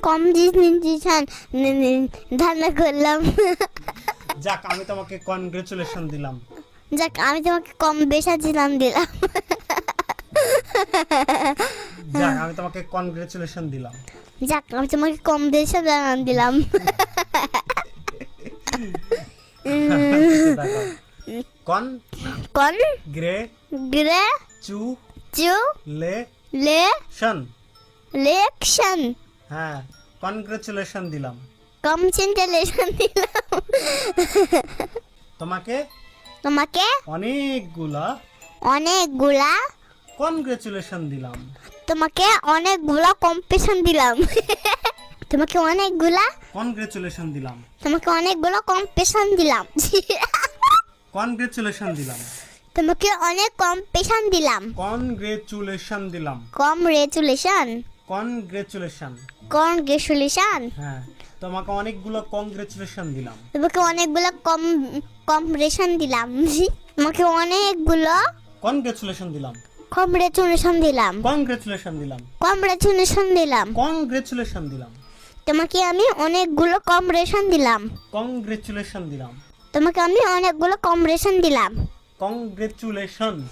Competition ধারণা করলাম। যাক আমি তোমাকে কনগ্রেচুলেশন দিলাম। যাক আমি তোমাকে কম বেশা দিলাম। যাক আমি তোমাকে কনগ্রেচুলেশন দিলাম। যাক আমি তোমাকে কম বেশা দিলাম। কন কন গ্রে গ্রে চু চু লে লে শন। লেকশন হ্যাঁ কনগ্রেচুলেশন দিলাম। কনসেন্ট্রেশন দিলাম। তোমাকে তোমাকে অনেকগুলা অনেকগুলা কনগ্রেচুলেশন দিলাম। তোমাকে অনেকগুলা কম্পিটিশন দিলাম। তোমাকে অনেকগুলা কনগ্রেচুলেশন দিলাম। তোমাকে অনেকগুলা কম্পিটিশন দিলাম। কনগ্রেচুলেশন দিলাম। তোমাকে অনেক কম্পিটিশন দিলাম। কনগ্রেচুলেশন দিলাম। Congratulation congratulation. কংগ্রেচুলেশন হ্যাঁ তোমাকে অনেকগুলো কনগ্রেচুলেশন দিলাম। তোমাকে অনেকগুলো কম্পিটিশন দিলাম। তোমাকে অনেকগুলো কনগ্রেচুলেশন দিলাম। কংগ্রেচুলেশন দিলাম। কনগ্রেচুলেশন দিলাম। কংগ্রেচুলেশন দিলাম। কনগ্রেচুলেশন দিলাম। তোমাকে আমি অনেকগুলো কম্পিটিশন দিলাম। কনগ্রেচুলেশন দিলাম। তোমাকে আমি অনেকগুলো কম্পিটিশন দিলাম। কনগ্রেচুলেশন।